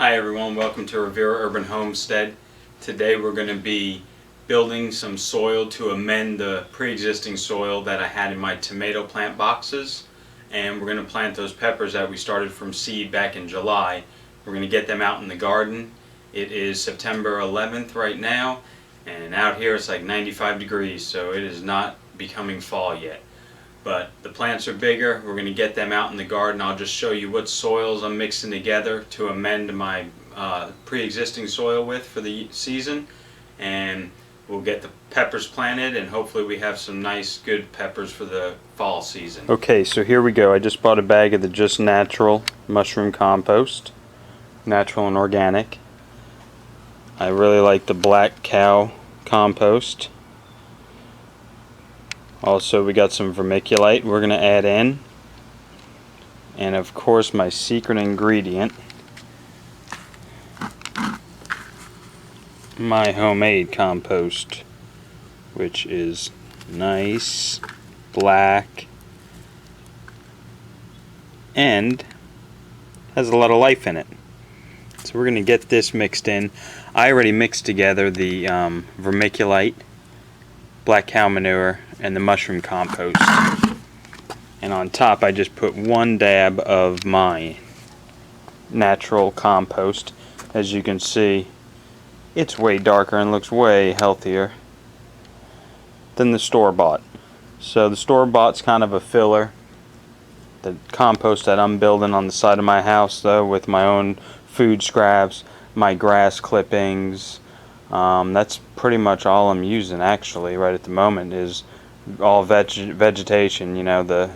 Hi everyone, welcome to Rivera Urban Homestead. Today we're going to be building some soil to amend the pre-existing soil that I had in my tomato plant boxes, and we're going to plant those peppers that we started from seed back in July. We're going to get them out in the garden. It is September 11th right now, and out here it's like 95 degrees, so it is not becoming fall yet. But the plants are bigger. We're going to get them out in the garden. I'll just show you what soils I'm mixing together to amend my pre-existing soil with for the season, and we'll get the peppers planted, and hopefully we have some nice good peppers for the fall season. Okay, so here we go. I just bought a bag of the Just Natural mushroom compost, natural and organic. I really like the Black Cow compost. Also, we got some vermiculite we're going to add in. And of course, my secret ingredient, my homemade compost, which is nice, black, and has a lot of life in it. So we're going to get this mixed in. I already mixed together the vermiculite, black cow manure, and the mushroom compost, and on top I just put one dab of my natural compost. As you can see, it's way darker and looks way healthier than the store-bought. So the store-bought's kind of a filler. The compost that I'm building on the side of my house, though, with my own food scraps, my grass clippings, that's pretty much all I'm using actually right at the moment, is all vegetation, you know, the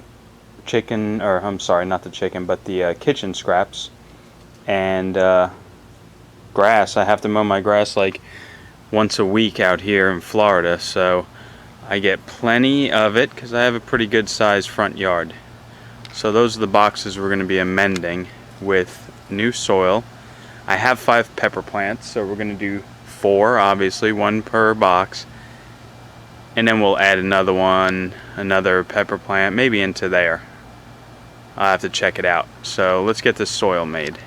chicken, or I'm sorry, not the chicken, but the kitchen scraps, and grass. I have to mow my grass like once a week out here in Florida, so I get plenty of it because I have a pretty good sized front yard. So those are the boxes we're going to be amending with new soil. I have 5 pepper plants, so we're going to do 4, obviously, 1 per box, and then we'll add another pepper plant, maybe into there. I'll have to check it out. So let's get this soil made.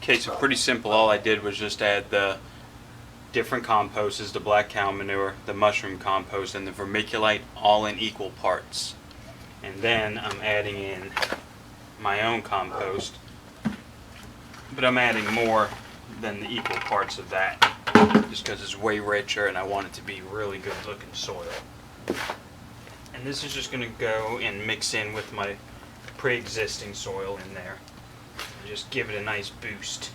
Okay, so pretty simple. All I did was just add the different composts, the black cow manure, the mushroom compost, and the vermiculite, all in equal parts. And then I'm adding in my own compost, but I'm adding more than the equal parts of that, just because it's way richer and I want it to be really good looking soil. And this is just going to go and mix in with my pre-existing soil in there, and just give it a nice boost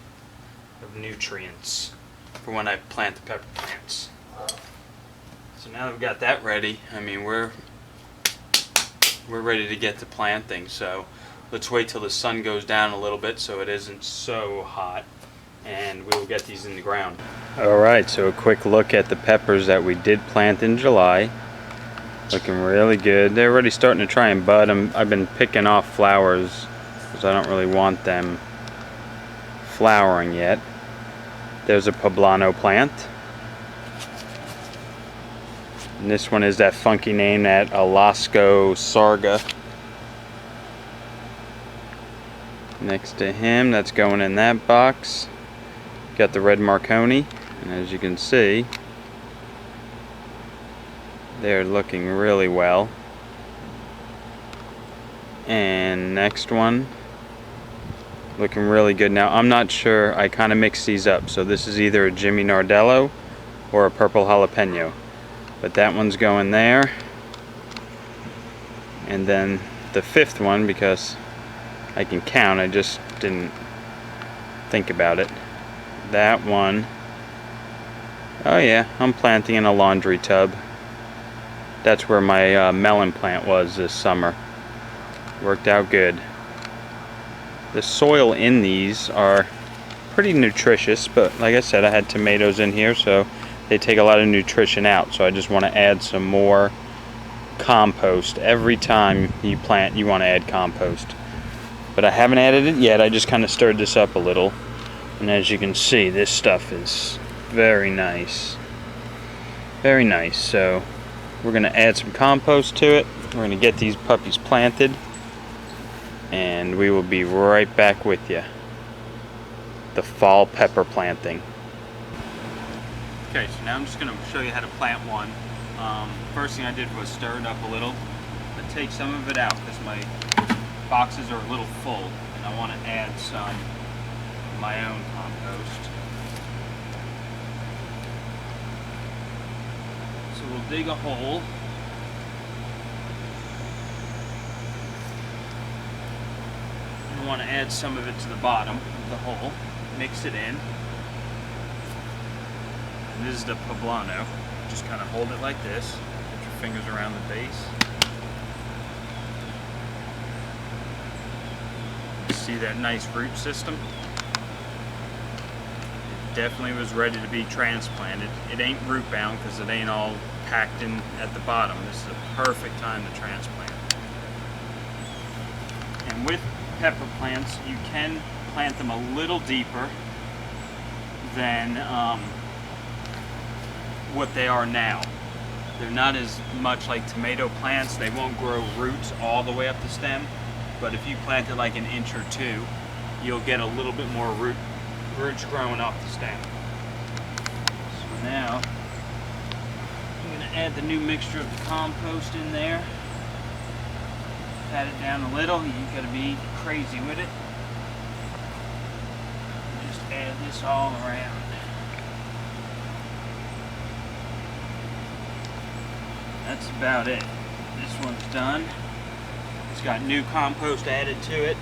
of nutrients for when I plant the pepper plants. So now that we've got that ready, I mean, we're ready to get to planting. So let's wait till the sun goes down a little bit so it isn't so hot, and we will get these in the ground. Alright, so a quick look at the peppers that we did plant in July. Looking really good. They're already starting to try and bud. I've been picking off flowers because I don't really want them flowering yet. There's a poblano plant. And this one is that funky name, that Alaska Sarga. Next to him, that's going in that box. Got the red Marconi, and as you can see, they're looking really well. And next one, looking really good. Now I'm not sure, I kind of mixed these up, so this is either a Jimmy Nardello or a purple jalapeno, but that one's going there. And then the 5th one, because I can count, I just didn't think about it. That one, oh yeah, I'm planting in a laundry tub. That's where my melon plant was this summer. Worked out good. The soil in these are pretty nutritious, but like I said, I had tomatoes in here, so they take a lot of nutrition out. So I just want to add some more compost. Every time you plant, you want to add compost. But I haven't added it yet. I just kind of stirred this up a little. And as you can see, this stuff is very nice. Very nice. So we're going to add some compost to it. We're going to get these puppies planted. and we will be right back with you. The fall pepper planting. Okay, so now I'm just going to show you how to plant one. First thing I did was stir it up a little, but take some of it out because my boxes are a little full and I want to add some of my own compost. So we'll dig a hole. We want to add some of it to the bottom of the hole, mix it in. And this is the poblano. Just kind of hold it like this, put your fingers around the base. See that nice root system? It definitely was ready to be transplanted. It ain't root bound because it ain't all packed in at the bottom. This is a perfect time to transplant. And with pepper plants, you can plant them a little deeper than what they are now. They're not as much like tomato plants. They won't grow roots all the way up the stem, but if you plant it like an inch or two, you'll get a little bit more roots growing off the stem. So now I'm going to add the new mixture of the compost in there. Pat it down a little. You've got to be crazy with it. Just add this all around. That's about it. This one's done. It's got new compost added to it.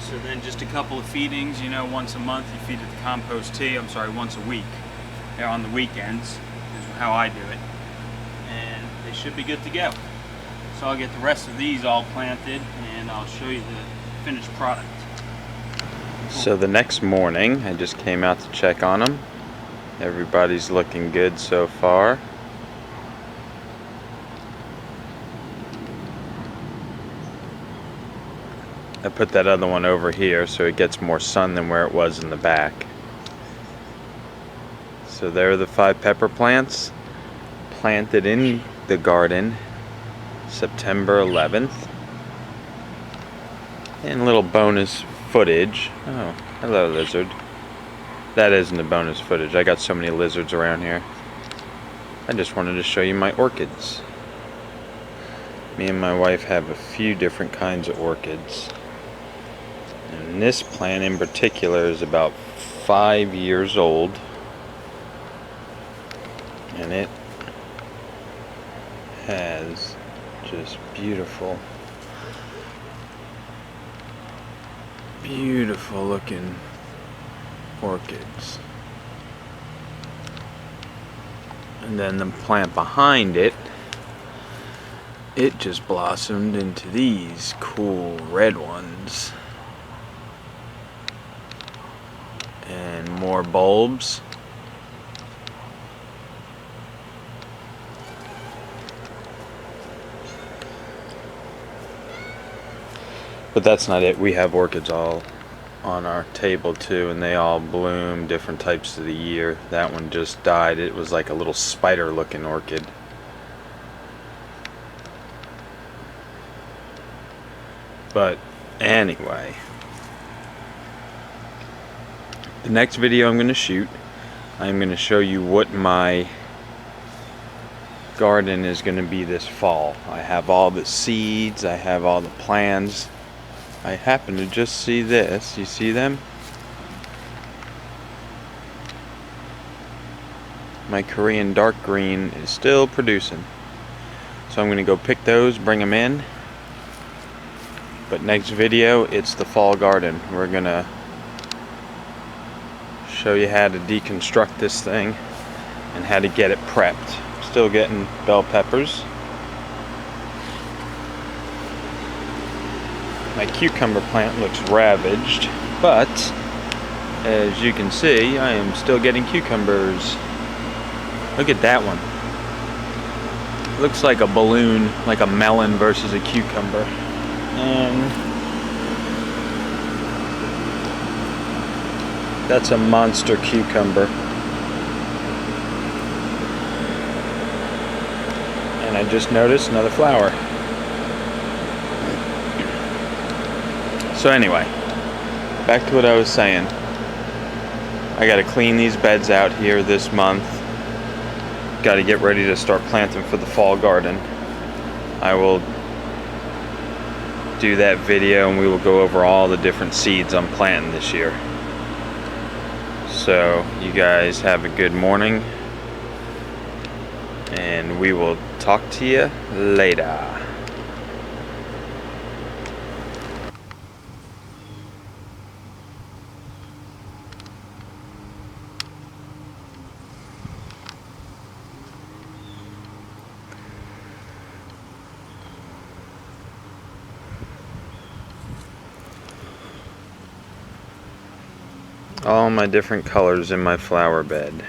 So then just a couple of feedings, you know, once a month you feed it the compost tea. I'm sorry, once a week. They're on the weekends, is how I do it. And they should be good to go. So I'll get the rest of these all planted and I'll show you the finished product. So the next morning, I just came out to check on them. Everybody's looking good so far. I put that other one over here so it gets more sun than where it was in the back. So there are the 5 pepper plants planted in the garden September 11th. And a little bonus footage. Oh, hello lizard. That isn't the bonus footage. I got so many lizards around here. I just wanted to show you my orchids. Me and my wife have a few different kinds of orchids. And this plant in particular is about 5 years old. And it has just beautiful looking orchids. And then the plant behind it, it just blossomed into these cool red ones. And more bulbs. But that's not it. We have orchids all on our table too, and they all bloom different types of the year. That one just died. It was like a little spider looking orchid. But anyway, the next video I'm going to shoot, I'm going to show you what my garden is going to be this fall. I have all the seeds, I have all the plans. I happen to just see this. You see them? My Korean dark green is still producing. So I'm going to go pick those, bring them in. But next video, it's the fall garden. We're going to show you how to deconstruct this thing and how to get it prepped. Still getting bell peppers. My cucumber plant looks ravaged, but as you can see, I am still getting cucumbers. Look at that one. Looks like a balloon, like a melon versus a cucumber. And that's a monster cucumber. And I just noticed another flower. So anyway, back to what I was saying. I gotta clean these beds out here this month. Gotta get ready to start planting for the fall garden. I will do that video and we will go over all the different seeds I'm planting this year. So you guys have a good morning and we will talk to you later. All my different colors in my flower bed.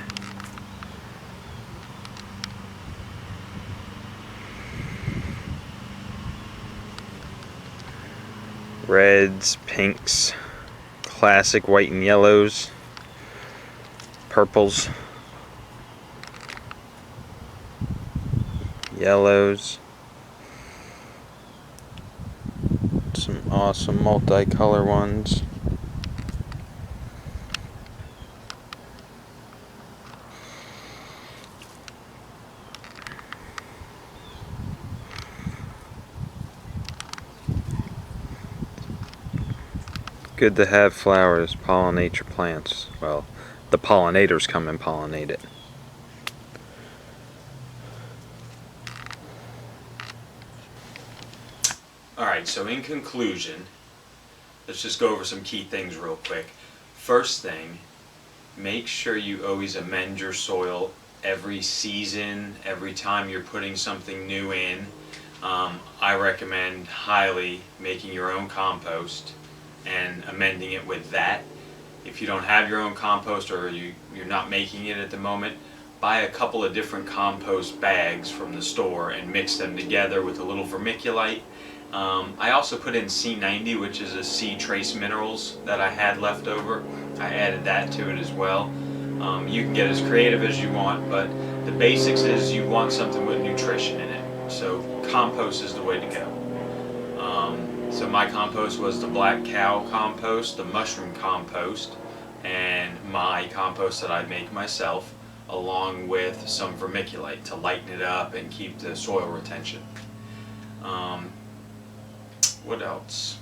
Reds, pinks, classic white and yellows, purples, yellows, some awesome multicolor ones. Good to have flowers pollinate your plants. Well, the pollinators come and pollinate it. Alright, so in conclusion, let's just go over some key things real quick. First thing, make sure you always amend your soil every season, every time you're putting something new in. I recommend highly making your own compost and amending it with that. If you don't have your own compost or you're not making it at the moment, buy a couple of different compost bags from the store and mix them together with a little vermiculite. I also put in C90, which is a sea trace minerals that I had left over. I added that to it as well. You can get as creative as you want, but the basics is you want something with nutrition in it. So compost is the way to go. So my compost was the black cow compost, the mushroom compost, and my compost that I make myself, along with some vermiculite to lighten it up and keep the soil retention. What else?